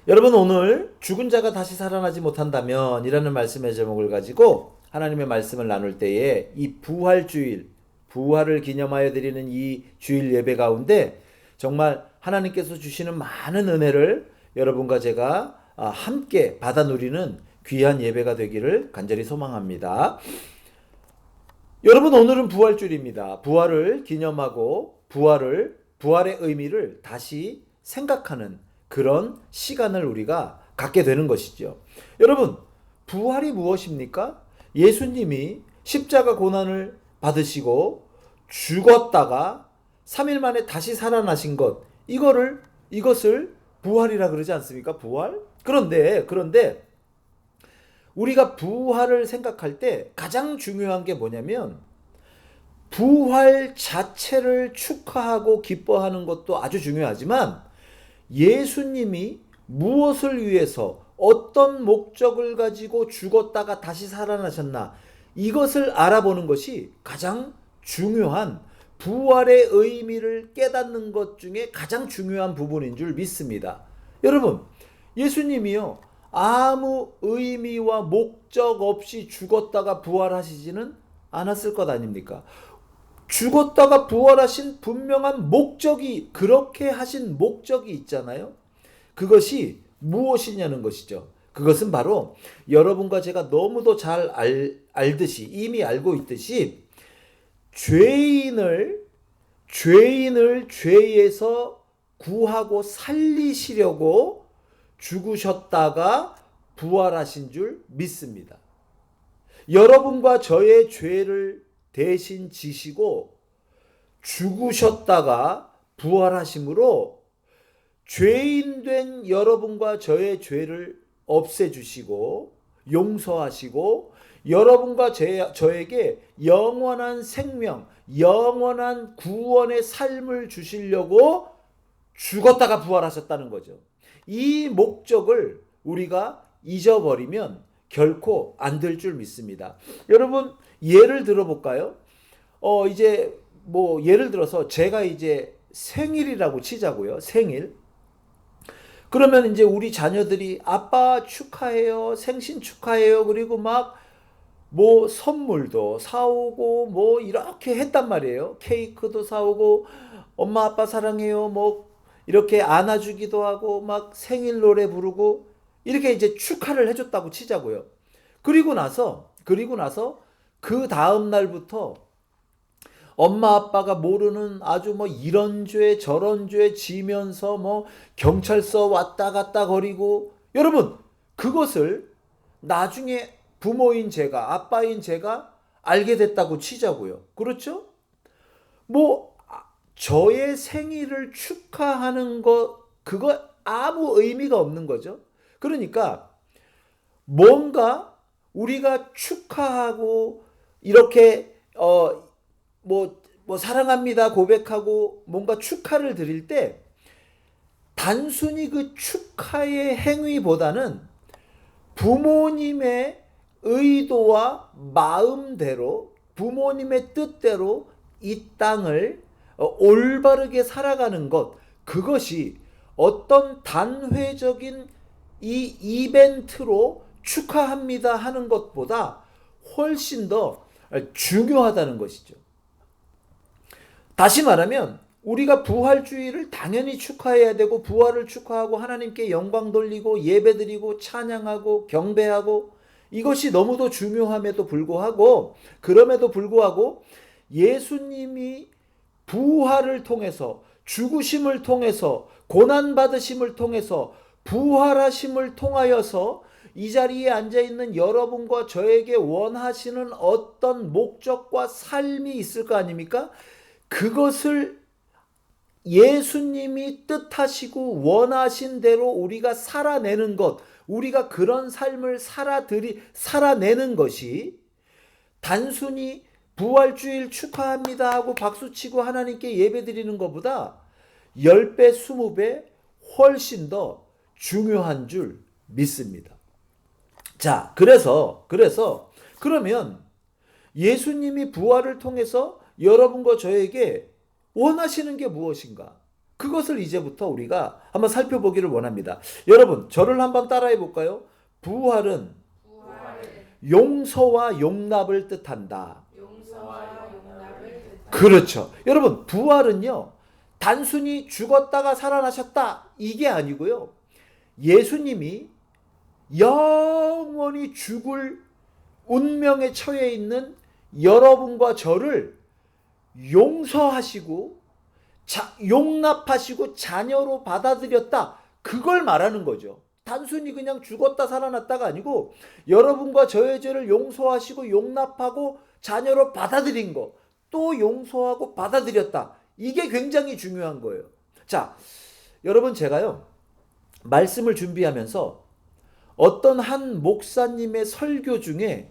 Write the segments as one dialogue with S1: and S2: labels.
S1: 여러분, 오늘 죽은 자가 다시 살아나지 못한다면 이라는 말씀의 제목을 가지고 하나님의 말씀을 나눌 때에 이 부활주일, 부활을 기념하여 드리는 이 주일 예배 가운데 정말 하나님께서 주시는 많은 은혜를 여러분과 제가 함께 받아 누리는 귀한 예배가 되기를 간절히 소망합니다. 여러분, 오늘은 부활주일입니다. 부활을 기념하고 부활의 의미를 다시 생각하는 그런 시간을 우리가 갖게 되는 것이죠. 여러분, 부활이 무엇입니까? 예수님이 십자가 고난을 받으시고 죽었다가 3일 만에 다시 살아나신 것, 이것을 부활이라 그러지 않습니까? 부활? 그런데 우리가 부활을 생각할 때 가장 중요한 게 뭐냐면 부활 자체를 축하하고 기뻐하는 것도 아주 중요하지만 예수님이 무엇을 위해서 어떤 목적을 가지고 죽었다가 다시 살아나셨나, 이것을 알아보는 것이 가장 중요한, 부활의 의미를 깨닫는 것 중에 가장 중요한 부분인 줄 믿습니다. 여러분, 예수님이요 아무 의미와 목적 없이 죽었다가 부활하시지는 않았을 것 아닙니까? 죽었다가 부활하신 분명한 목적이, 그렇게 하신 목적이 있잖아요. 그것이 무엇이냐는 것이죠. 그것은 바로 여러분과 제가 너무도 잘 알듯이, 이미 알고 있듯이 죄인을 죄에서 구하고 살리시려고 죽으셨다가 부활하신 줄 믿습니다. 여러분과 저의 죄를 대신 지시고 죽으셨다가 부활하심으로 죄인 된 여러분과 저의 죄를 없애주시고 용서하시고 여러분과 저에게 영원한 생명, 영원한 구원의 삶을 주시려고 죽었다가 부활하셨다는 거죠. 이 목적을 우리가 잊어버리면 결코 안 될 줄 믿습니다. 여러분, 예를 들어볼까요? 이제 예를 들어서 제가 이제 생일이라고 치자고요. 생일. 그러면 이제 우리 자녀들이 아빠 축하해요, 생신 축하해요, 그리고 막 선물도 사오고 이렇게 했단 말이에요. 케이크도 사오고 엄마 아빠 사랑해요 이렇게 안아주기도 하고 막 생일 노래 부르고 이렇게 이제 축하를 해줬다고 치자고요. 그리고 나서 그 다음 날부터 엄마 아빠가 모르는 아주 이런 죄 저런 죄 지면서 경찰서 왔다 갔다 거리고, 여러분, 그것을 나중에 부모인 제가, 아빠인 제가 알게 됐다고 치자고요. 그렇죠? 저의 생일을 축하하는 그거 아무 의미가 없는 거죠. 그러니까 뭔가 우리가 축하하고 이렇게 사랑합니다 고백하고 뭔가 축하를 드릴 때 단순히 그 축하의 행위보다는 부모님의 의도와 마음대로, 부모님의 뜻대로 이 땅을 올바르게 살아가는 것, 그것이 어떤 단회적인 이 이벤트로 축하합니다 하는 것보다 훨씬 더 중요하다는 것이죠. 다시 말하면 우리가 부활주의를 당연히 축하해야 되고 부활을 축하하고 하나님께 영광 돌리고 예배드리고 찬양하고 경배하고, 이것이 너무도 중요함에도 불구하고, 그럼에도 불구하고 예수님이 부활을 통해서, 죽으심을 통해서, 고난받으심을 통해서, 부활하심을 통하여서 이 자리에 앉아있는 여러분과 저에게 원하시는 어떤 목적과 삶이 있을 거 아닙니까? 그것을 예수님이 뜻하시고 원하신 대로 우리가 살아내는 것, 우리가 그런 삶을 살아내는 것이 단순히 부활주일 축하합니다 하고 박수치고 하나님께 예배드리는 것보다 10배, 20배 훨씬 더 중요한 줄 믿습니다. 자, 그러면 예수님이 부활을 통해서 여러분과 저에게 원하시는 게 무엇인가? 그것을 이제부터 우리가 한번 살펴보기를 원합니다. 여러분, 저를 한번 따라해 볼까요? 부활은 용서와 용납을 뜻한다. 그렇죠. 여러분, 부활은요, 단순히 죽었다가 살아나셨다, 이게 아니고요. 예수님이 영원히 죽을 운명에 처해 있는 여러분과 저를 용서하시고 용납하시고 자녀로 받아들였다. 그걸 말하는 거죠. 단순히 그냥 죽었다 살아났다가 아니고 여러분과 저의 죄를 용서하시고 용납하고 자녀로 받아들인 거. 또 용서하고 받아들였다. 이게 굉장히 중요한 거예요. 자, 여러분, 제가요, 말씀을 준비하면서 어떤 한 목사님의 설교 중에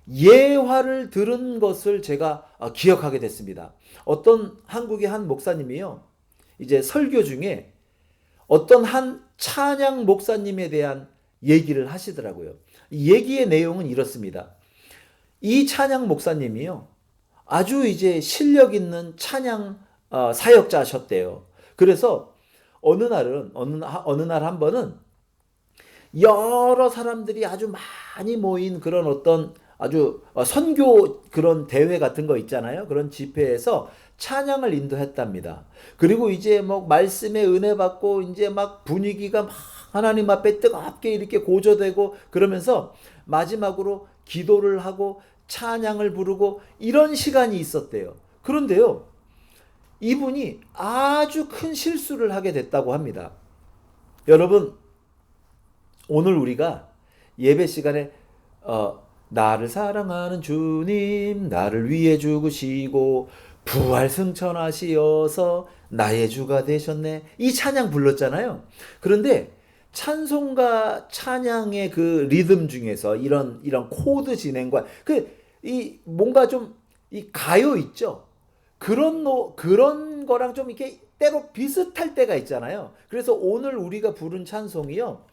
S1: 예화를 들은 것을 제가 기억하게 됐습니다. 어떤 한국의 한 목사님이요, 이제 설교 중에 어떤 한 찬양 목사님에 대한 얘기를 하시더라고요. 이 얘기의 내용은 이렇습니다. 이 찬양 목사님이요, 아주 이제 실력 있는 찬양 사역자셨대요. 그래서 어느 날 한 번은 여러 사람들이 아주 많이 모인 그런 어떤 아주 선교 그런 대회 같은 거 있잖아요. 그런 집회에서 찬양을 인도했답니다. 그리고 이제 뭐 말씀의 은혜 받고 이제 막 분위기가 막 하나님 앞에 뜨겁게 이렇게 고조되고 그러면서 마지막으로 기도를 하고 찬양을 부르고 이런 시간이 있었대요. 그런데요, 이분이 아주 큰 실수를 하게 됐다고 합니다. 여러분, 오늘 우리가 예배 시간에 나를 사랑하는 주님, 나를 위해 죽으시고 부활 승천하시어서 나의 주가 되셨네, 이 찬양 불렀잖아요. 그런데 찬송가 찬양의 그 리듬 중에서 이런 코드 진행과 이 뭔가 좀 이 가요 있죠. 그런 거랑 좀 이렇게 때로 비슷할 때가 있잖아요. 그래서 오늘 우리가 부른 찬송이요,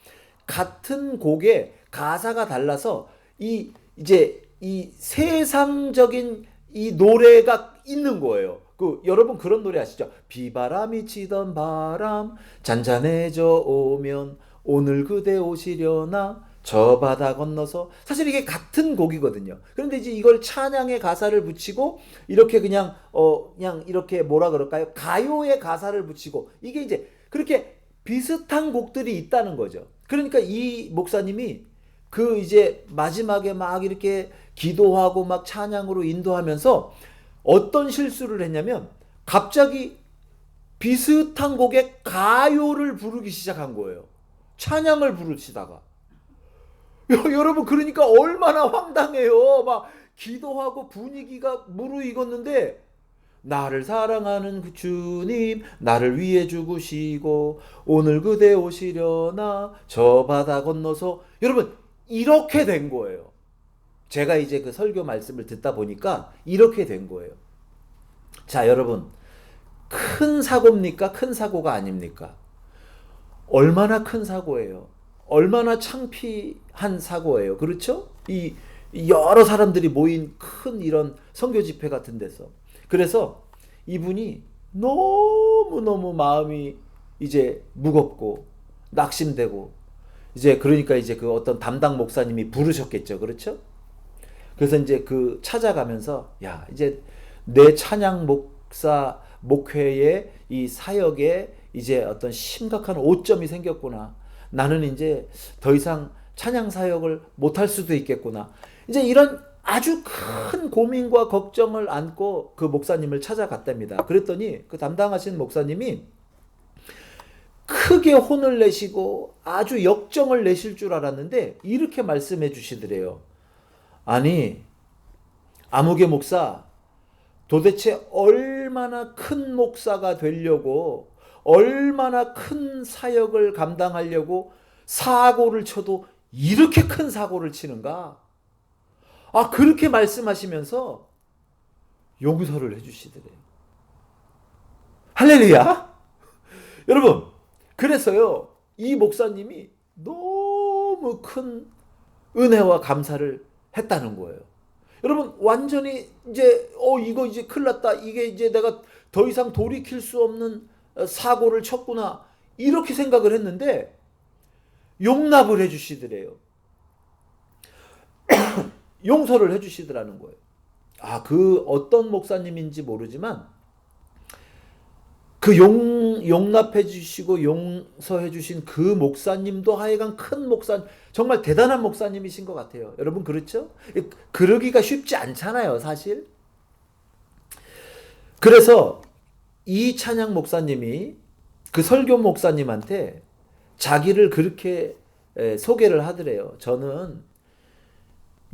S1: 같은 곡에 가사가 달라서 이제 이 세상적인 이 노래가 있는 거예요. 여러분 그런 노래 아시죠? 비바람이 치던 바람 잔잔해져 오면 오늘 그대 오시려나 저 바다 건너서. 사실 이게 같은 곡이거든요. 그런데 이제 이걸 찬양의 가사를 붙이고 이렇게 그냥 이렇게 뭐라 그럴까요? 가요의 가사를 붙이고 이게 이제 그렇게 비슷한 곡들이 있다는 거죠. 그러니까 이 목사님이 이제 마지막에 막 이렇게 기도하고 막 찬양으로 인도하면서 어떤 실수를 했냐면 갑자기 비슷한 곡의 가요를 부르기 시작한 거예요. 찬양을 부르시다가. 여러분, 그러니까 얼마나 황당해요. 막 기도하고 분위기가 무르익었는데 나를 사랑하는 그 주님, 나를 위해 죽으시고 오늘 그대 오시려나 저 바다 건너서. 여러분, 이렇게 된 거예요. 제가 이제 그 설교 말씀을 듣다 보니까 이렇게 된 거예요. 자, 여러분, 큰 사고입니까? 큰 사고가 아닙니까? 얼마나 큰 사고예요. 얼마나 창피한 사고예요. 그렇죠? 이 여러 사람들이 모인 큰 이런 선교 집회 같은 데서. 그래서 이분이 너무너무 마음이 이제 무겁고 낙심되고 그러니까 이제 그 어떤 담당 목사님이 부르셨겠죠. 그렇죠? 그래서 이제 찾아가면서 야, 이제 내 찬양 목사 목회의 이 사역에 이제 어떤 심각한 오점이 생겼구나. 나는 이제 더 이상 찬양 사역을 못할 수도 있겠구나. 이제 이런 아주 큰 고민과 걱정을 안고 그 목사님을 찾아갔답니다. 그랬더니 그 담당하신 목사님이 크게 혼을 내시고 아주 역정을 내실 줄 알았는데 이렇게 말씀해 주시더래요. 아니, 아무개 목사, 도대체 얼마나 큰 목사가 되려고, 얼마나 큰 사역을 감당하려고 사고를 쳐도 이렇게 큰 사고를 치는가? 그렇게 말씀하시면서 용서를 해주시더래요. 할렐루야! 여러분, 그래서요, 이 목사님이 너무 큰 은혜와 감사를 했다는 거예요. 여러분, 완전히 이제 이거 이제 큰일 났다. 이게 이제 내가 더 이상 돌이킬 수 없는 사고를 쳤구나 이렇게 생각을 했는데 용납을 해주시더래요. 용서를 해주시더라는 거예요. 그 어떤 목사님인지 모르지만 그 용납해 주시고 용서해 주신 그 목사님도 하여간 큰 목사, 정말 대단한 목사님이신 것 같아요. 여러분 그렇죠? 그러기가 쉽지 않잖아요, 사실. 그래서 이 찬양 목사님이 그 설교 목사님한테 자기를 그렇게 소개를 하더래요. 저는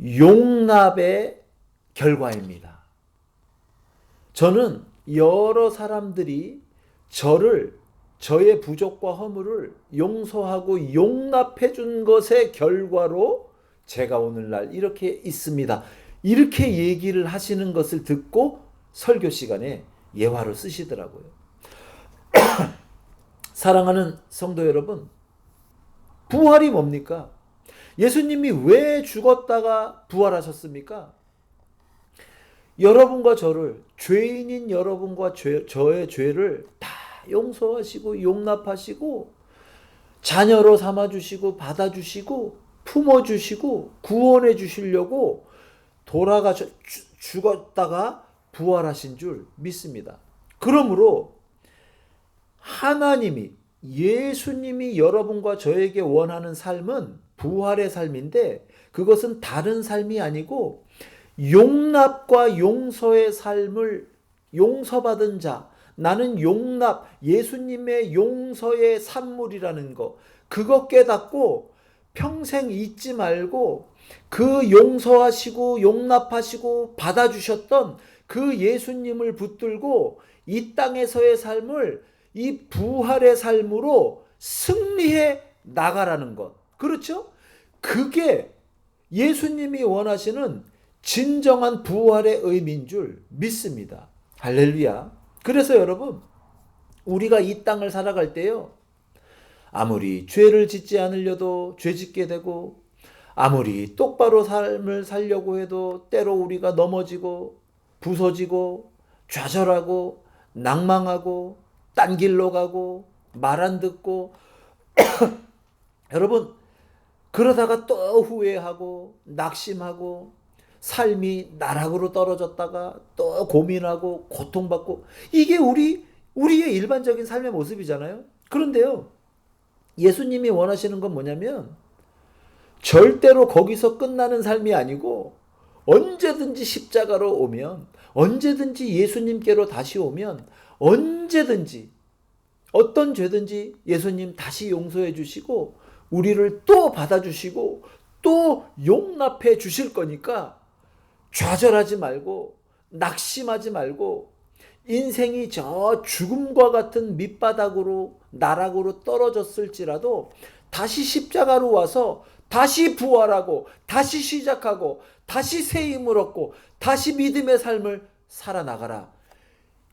S1: 용납의 결과입니다. 저는 여러 사람들이 저의 부족과 허물을 용서하고 용납해 준 것의 결과로 제가 오늘날 이렇게 있습니다. 이렇게 얘기를 하시는 것을 듣고 설교 시간에 예화로 쓰시더라고요. 사랑하는 성도 여러분, 부활이 뭡니까? 예수님이 왜 죽었다가 부활하셨습니까? 여러분과 저를, 죄인인 여러분과 저의 죄를 다 용서하시고 용납하시고 자녀로 삼아주시고 받아주시고 품어주시고 구원해 주시려고 죽었다가 부활하신 줄 믿습니다. 그러므로 하나님이, 예수님이 여러분과 저에게 원하는 삶은 부활의 삶인데 그것은 다른 삶이 아니고 용납과 용서의 삶을 용서받은 자, 나는 용납, 예수님의 용서의 산물이라는 거, 그거 깨닫고 평생 잊지 말고 그 용서하시고 용납하시고 받아주셨던 그 예수님을 붙들고 이 땅에서의 삶을 이 부활의 삶으로 승리해 나가라는 것. 그렇죠? 그게 예수님이 원하시는 진정한 부활의 의미인 줄 믿습니다. 할렐루야. 그래서 여러분, 우리가 이 땅을 살아갈 때요, 아무리 죄를 짓지 않으려도 죄 짓게 되고, 아무리 똑바로 삶을 살려고 해도 때로 우리가 넘어지고 부서지고 좌절하고 낭망하고 딴 길로 가고 말 안 듣고 여러분, 그러다가 또 후회하고 낙심하고 삶이 나락으로 떨어졌다가 또 고민하고 고통받고, 이게 우리의 일반적인 삶의 모습이잖아요. 그런데요, 예수님이 원하시는 건 뭐냐면 절대로 거기서 끝나는 삶이 아니고 언제든지 십자가로 오면, 언제든지 예수님께로 다시 오면, 언제든지 어떤 죄든지 예수님 다시 용서해 주시고 우리를 또 받아주시고 또 용납해 주실 거니까 좌절하지 말고 낙심하지 말고, 인생이 저 죽음과 같은 밑바닥으로 나락으로 떨어졌을지라도 다시 십자가로 와서 다시 부활하고 다시 시작하고 다시 새 힘을 얻고 다시 믿음의 삶을 살아나가라.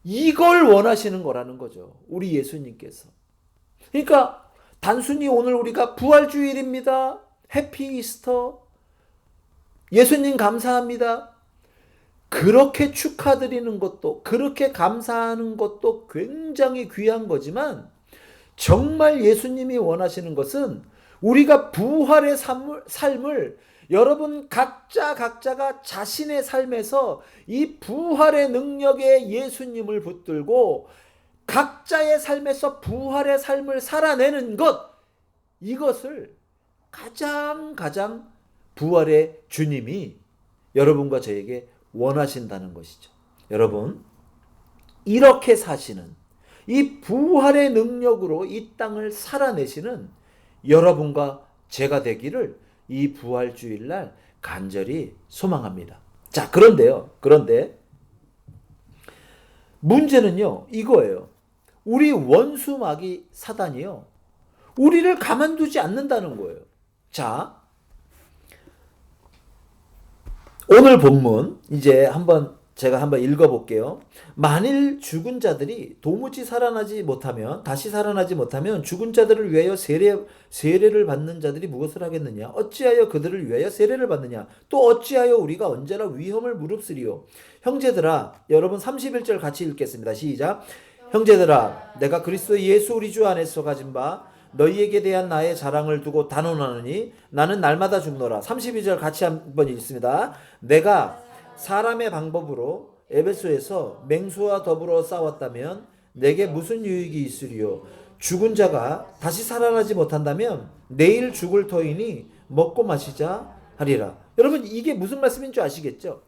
S1: 이걸 원하시는 거라는 거죠, 우리 예수님께서. 그러니까 단순히 오늘 우리가 부활주일입니다, 해피 이스터, 예수님 감사합니다, 그렇게 축하드리는 것도, 그렇게 감사하는 것도 굉장히 귀한 거지만, 정말 예수님이 원하시는 것은 우리가 부활의 삶을 여러분 각자가 자신의 삶에서 이 부활의 능력의 예수님을 붙들고 각자의 삶에서 부활의 삶을 살아내는 것, 이것을 가장 부활의 주님이 여러분과 저에게 원하신다는 것이죠. 여러분, 이렇게 사시는, 이 부활의 능력으로 이 땅을 살아내시는 여러분과 제가 되기를 이 부활주일날 간절히 소망합니다. 자, 그런데 문제는요, 이거예요. 우리 원수 마귀 사단이요, 우리를 가만두지 않는다는 거예요. 자, 오늘 본문 이제 제가 한번 읽어볼게요. 만일 죽은 자들이 도무지 다시 살아나지 못하면 죽은 자들을 위하여 세례를 받는 자들이 무엇을 하겠느냐? 어찌하여 그들을 위하여 세례를 받느냐? 또 어찌하여 우리가 언제나 위험을 무릅쓰리요? 형제들아, 여러분 31절 같이 읽겠습니다. 시작. 형제들아, 내가 그리스도 예수 우리 주 안에서 가진 바 너희에게 대한 나의 자랑을 두고 단언하노니 나는 날마다 죽노라. 32절 같이 한번 읽습니다. 내가 사람의 방법으로 에베소에서 맹수와 더불어 싸웠다면 내게 무슨 유익이 있으리요? 죽은 자가 다시 살아나지 못한다면 내일 죽을 터이니 먹고 마시자 하리라. 여러분, 이게 무슨 말씀인 줄 아시겠죠?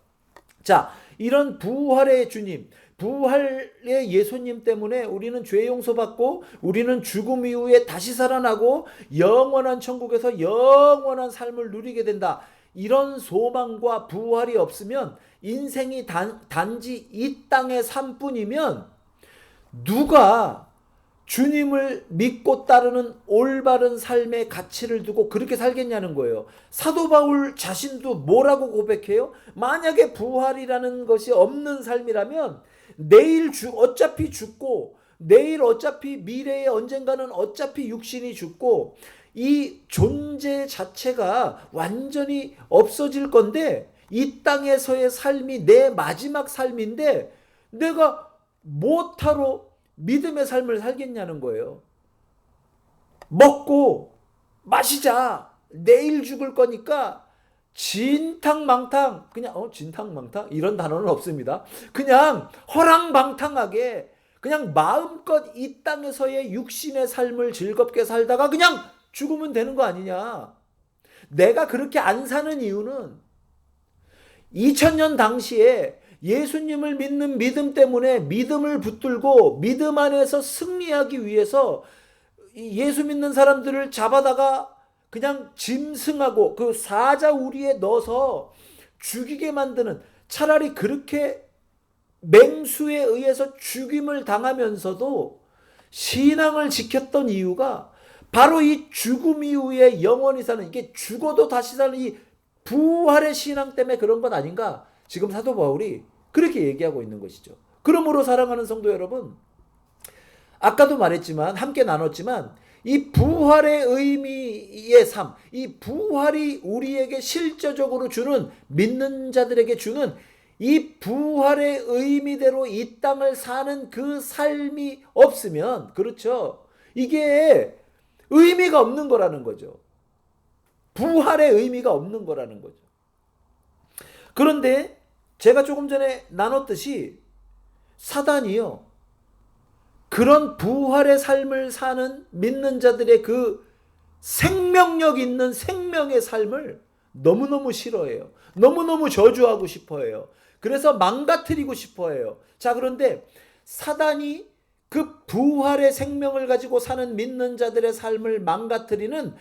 S1: 자, 이런 부활의 주님, 부활의 예수님 때문에 우리는 죄 용서받고 우리는 죽음 이후에 다시 살아나고 영원한 천국에서 영원한 삶을 누리게 된다. 이런 소망과 부활이 없으면 인생이 단지 이 땅의 삶뿐이면 누가 주님을 믿고 따르는 올바른 삶의 가치를 두고 그렇게 살겠냐는 거예요. 사도 바울 자신도 뭐라고 고백해요? 만약에 부활이라는 것이 없는 삶이라면 내일 어차피 죽고 내일 어차피 미래에 언젠가는 어차피 육신이 죽고 이 존재 자체가 완전히 없어질 건데 이 땅에서의 삶이 내 마지막 삶인데 내가 뭐하러 믿음의 삶을 살겠냐는 거예요. 먹고 마시자. 내일 죽을 거니까 진탕망탕, 그냥 진탕망탕 이런 단어는 없습니다. 그냥 허랑방탕하게 그냥 마음껏 이 땅에서의 육신의 삶을 즐겁게 살다가 그냥 죽으면 되는 거 아니냐. 내가 그렇게 안 사는 이유는 2000년 당시에 예수님을 믿는 믿음 때문에 믿음을 붙들고 믿음 안에서 승리하기 위해서 예수 믿는 사람들을 잡아다가 그냥 짐승하고 그 사자 우리에 넣어서 죽이게 만드는, 차라리 그렇게 맹수에 의해서 죽임을 당하면서도 신앙을 지켰던 이유가 바로 이 죽음 이후에 영원히 사는, 이게 죽어도 다시 사는 이 부활의 신앙 때문에 그런 것 아닌가? 지금 사도 바울이 그렇게 얘기하고 있는 것이죠. 그러므로 사랑하는 성도 여러분, 아까도 말했지만 함께 나눴지만 이 부활의 의미의 삶, 이 부활이 우리에게 실제적으로 주는, 믿는 자들에게 주는 이 부활의 의미대로 이 땅을 사는 그 삶이 없으면, 그렇죠, 이게 의미가 없는 거라는 거죠. 부활의 의미가 없는 거라는 거죠. 그런데 제가 조금 전에 나눴듯이 사단이요, 그런 부활의 삶을 사는 믿는 자들의 그 생명력 있는 생명의 삶을 너무너무 싫어해요. 너무너무 저주하고 싶어해요. 그래서 망가뜨리고 싶어해요. 자, 그런데 사단이 그 부활의 생명을 가지고 사는 믿는 자들의 삶을 망가뜨리는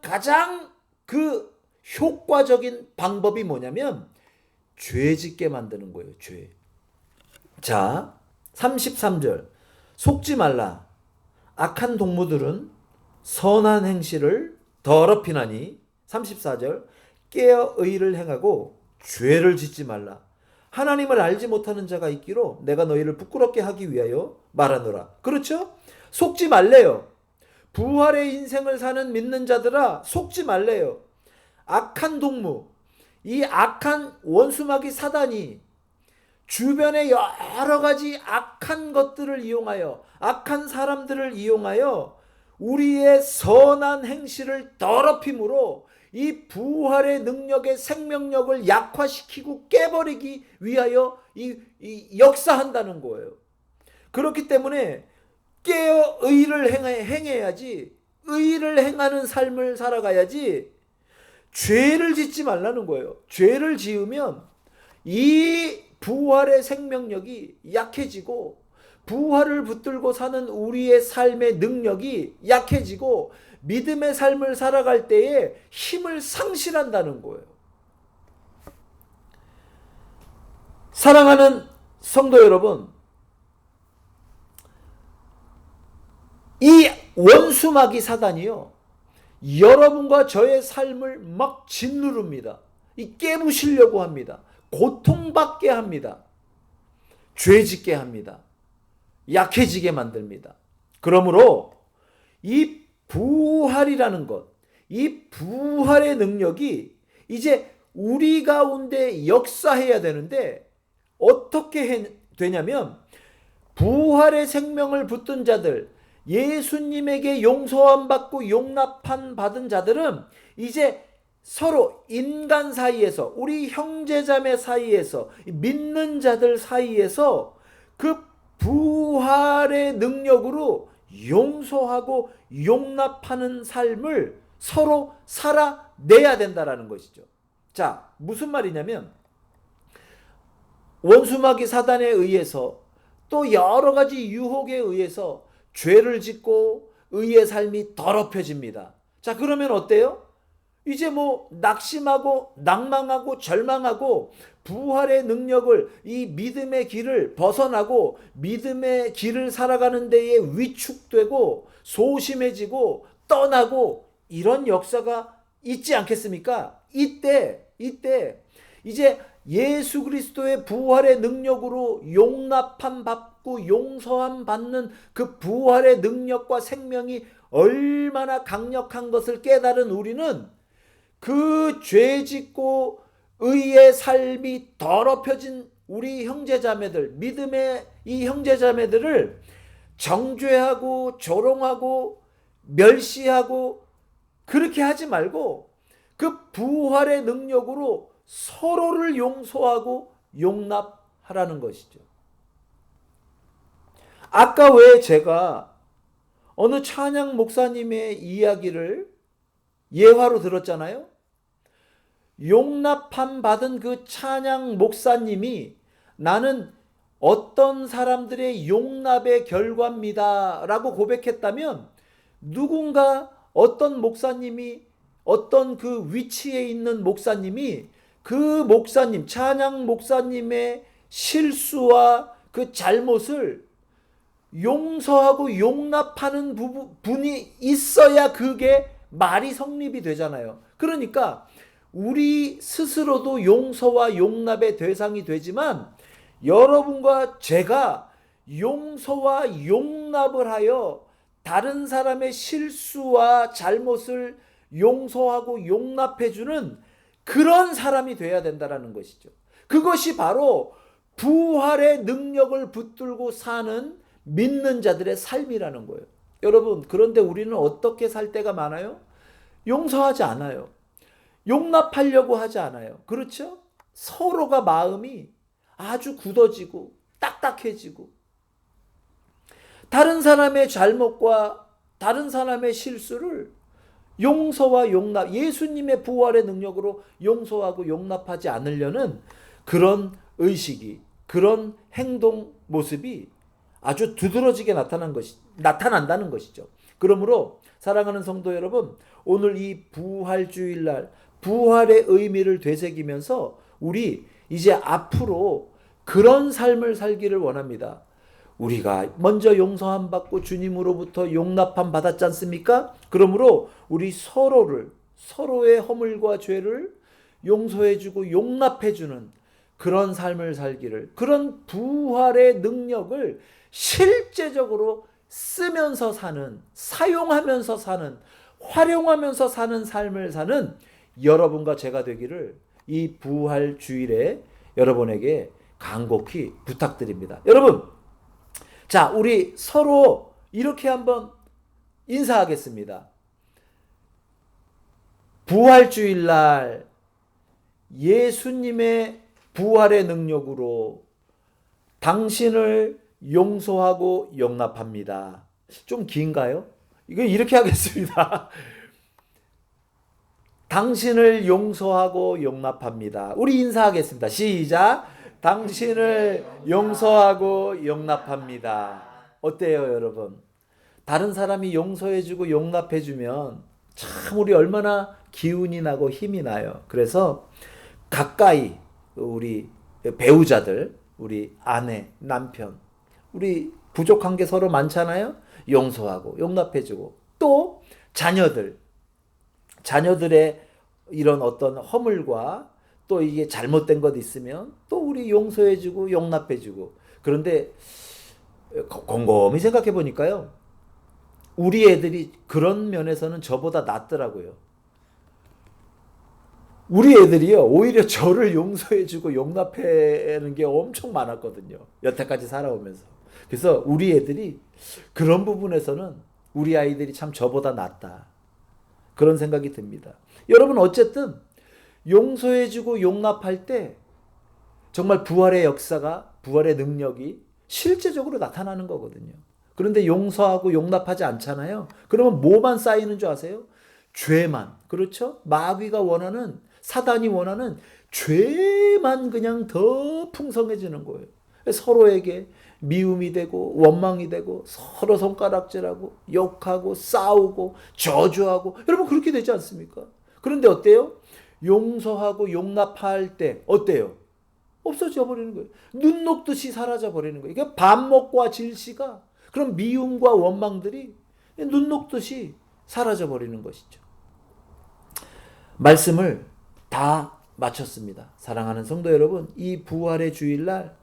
S1: 가장 그 효과적인 방법이 뭐냐면 죄 짓게 만드는 거예요. 죄. 자, 33절. 속지 말라. 악한 동무들은 선한 행실을 더럽히나니. 34절. 깨어 의를 행하고 죄를 짓지 말라. 하나님을 알지 못하는 자가 있기로 내가 너희를 부끄럽게 하기 위하여 말하노라. 그렇죠? 속지 말래요. 부활의 인생을 사는 믿는 자들아, 속지 말래요. 악한 동무, 이 악한 원수마귀 사단이 주변의 여러 가지 악한 것들을 이용하여, 악한 사람들을 이용하여 우리의 선한 행실을 더럽힘으로 이 부활의 능력의 생명력을 약화시키고 깨버리기 위하여 역사한다는 거예요. 그렇기 때문에 깨어 의를 행해야지, 의를 행하는 삶을 살아가야지 죄를 짓지 말라는 거예요. 죄를 지으면 이 부활의 생명력이 약해지고 부활을 붙들고 사는 우리의 삶의 능력이 약해지고 믿음의 삶을 살아갈 때에 힘을 상실한다는 거예요. 사랑하는 성도 여러분, 이 원수마귀 사단이요, 여러분과 저의 삶을 막 짓누릅니다. 깨부시려고 합니다. 고통받게 합니다. 죄짓게 합니다. 약해지게 만듭니다. 그러므로 이 부활이라는 것, 이 부활의 능력이 이제 우리 가운데 역사해야 되는데 어떻게 되냐면 부활의 생명을 붙든 자들, 예수님에게 용서함 받고 용납한 받은 자들은 이제 서로 인간 사이에서, 우리 형제자매 사이에서, 믿는 자들 사이에서 그 부활의 능력으로 용서하고 용납하는 삶을 서로 살아내야 된다라는 것이죠. 자, 무슨 말이냐면 원수마귀 사단에 의해서 또 여러 가지 유혹에 의해서 죄를 짓고 의의 삶이 더럽혀집니다. 자, 그러면 어때요? 이제 낙심하고 낭망하고 절망하고 부활의 능력을, 이 믿음의 길을 벗어나고 믿음의 길을 살아가는 데에 위축되고 소심해지고 떠나고 이런 역사가 있지 않겠습니까? 이때 이제 예수 그리스도의 부활의 능력으로 용납함 받고 용서함 받는 그 부활의 능력과 생명이 얼마나 강력한 것을 깨달은 우리는 그 죄짓고 의의 삶이 더럽혀진 우리 형제자매들, 믿음의 이 형제자매들을 정죄하고 조롱하고 멸시하고 그렇게 하지 말고 그 부활의 능력으로 서로를 용서하고 용납하라는 것이죠. 아까 왜 제가 어느 찬양 목사님의 이야기를 예화로 들었잖아요. 용납함 받은 그 찬양 목사님이 나는 어떤 사람들의 용납의 결과입니다 라고 고백했다면, 누군가 어떤 목사님이, 어떤 그 위치에 있는 목사님이 그 목사님, 찬양 목사님의 실수와 그 잘못을 용서하고 용납하는 분이 있어야 그게 말이 성립이 되잖아요. 그러니까 우리 스스로도 용서와 용납의 대상이 되지만 여러분과 제가 용서와 용납을 하여 다른 사람의 실수와 잘못을 용서하고 용납해주는 그런 사람이 돼야 된다는 것이죠. 그것이 바로 부활의 능력을 붙들고 사는 믿는 자들의 삶이라는 거예요. 여러분, 그런데 우리는 어떻게 살 때가 많아요? 용서하지 않아요. 용납하려고 하지 않아요. 그렇죠? 서로가 마음이 아주 굳어지고 딱딱해지고 다른 사람의 잘못과 다른 사람의 실수를 용서와 용납, 예수님의 부활의 능력으로 용서하고 용납하지 않으려는 그런 의식이, 그런 행동 모습이 아주 두드러지게 나타난다는 것이죠. 그러므로 사랑하는 성도 여러분, 오늘 이 부활주일날 부활의 의미를 되새기면서 우리 이제 앞으로 그런 삶을 살기를 원합니다. 우리가 먼저 용서함 받고 주님으로부터 용납함 받았지 않습니까? 그러므로 우리 서로의 허물과 죄를 용서해주고 용납해주는 그런 삶을 살기를, 그런 부활의 능력을 실제적으로 쓰면서 사는, 사용하면서 사는, 활용하면서 사는 삶을 사는 여러분과 제가 되기를 이 부활 주일에 여러분에게 간곡히 부탁드립니다. 여러분, 자, 우리 서로 이렇게 한번 인사하겠습니다. 부활 주일날 예수님의 부활의 능력으로 당신을 용서하고 용납합니다. 좀 긴가요? 이거 이렇게 하겠습니다. 당신을 용서하고 용납합니다. 우리 인사하겠습니다. 시작. 당신을 용서하고 용납합니다. 어때요, 여러분? 다른 사람이 용서해주고 용납해주면 참 우리 얼마나 기운이 나고 힘이 나요. 그래서 가까이 우리 배우자들, 우리 아내, 남편, 우리 부족한 게 서로 많잖아요. 용서하고 용납해주고, 또 자녀들의 이런 어떤 허물과 또 이게 잘못된 것 있으면 또 우리 용서해주고 용납해주고. 그런데 곰곰이 생각해 보니까요, 우리 애들이 그런 면에서는 저보다 낫더라고요. 우리 애들이요, 오히려 저를 용서해주고 용납하는 게 엄청 많았거든요. 여태까지 살아오면서. 그래서 우리 애들이 그런 부분에서는 우리 아이들이 참 저보다 낫다. 그런 생각이 듭니다. 여러분, 어쨌든 용서해주고 용납할 때 정말 부활의 역사가, 부활의 능력이 실제적으로 나타나는 거거든요. 그런데 용서하고 용납하지 않잖아요. 그러면 뭐만 쌓이는 줄 아세요? 죄만. 그렇죠? 마귀가 원하는, 사단이 원하는 죄만 그냥 더 풍성해지는 거예요. 서로에게 미움이 되고 원망이 되고 서로 손가락질하고 욕하고 싸우고 저주하고, 여러분 그렇게 되지 않습니까? 그런데 어때요? 용서하고 용납할 때 어때요? 없어져 버리는 거예요. 눈 녹듯이 사라져 버리는 거예요. 그러니까 반목과 질시가, 그런 미움과 원망들이 눈 녹듯이 사라져 버리는 것이죠. 말씀을 다 마쳤습니다. 사랑하는 성도 여러분, 이 부활의 주일날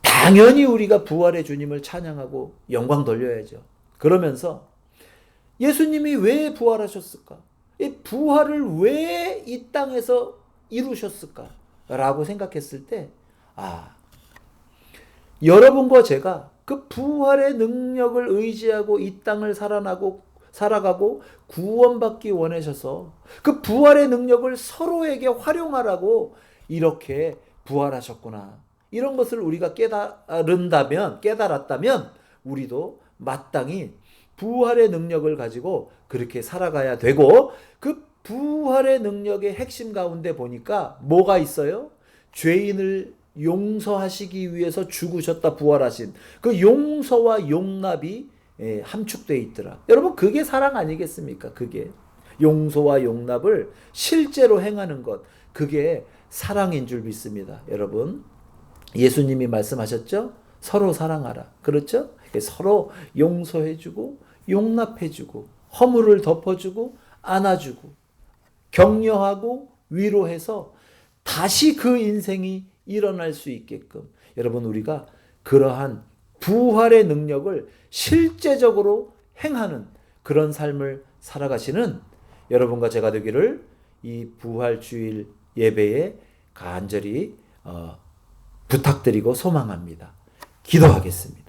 S1: 당연히 우리가 부활의 주님을 찬양하고 영광 돌려야죠. 그러면서 예수님이 왜 부활하셨을까? 이 부활을 왜 이 땅에서 이루셨을까? 라고 생각했을 때, 여러분과 제가 그 부활의 능력을 의지하고 이 땅을 살아가고 구원받기 원하셔서 그 부활의 능력을 서로에게 활용하라고 이렇게 부활하셨구나. 이런 것을 우리가 깨달았다면 우리도 마땅히 부활의 능력을 가지고 그렇게 살아가야 되고, 그 부활의 능력의 핵심 가운데 보니까 뭐가 있어요? 죄인을 용서하시기 위해서 죽으셨다 부활하신 그 용서와 용납이 함축되어 있더라. 여러분, 그게 사랑 아니겠습니까? 그게 용서와 용납을 실제로 행하는 것, 그게 사랑인 줄 믿습니다. 여러분, 예수님이 말씀하셨죠? 서로 사랑하라. 그렇죠? 서로 용서해주고 용납해주고 허물을 덮어주고 안아주고 격려하고 위로해서 다시 그 인생이 일어날 수 있게끔, 여러분, 우리가 그러한 부활의 능력을 실제적으로 행하는 그런 삶을 살아가시는 여러분과 제가 되기를 이 부활주일 예배에 간절히 부탁드리고 소망합니다. 기도하겠습니다.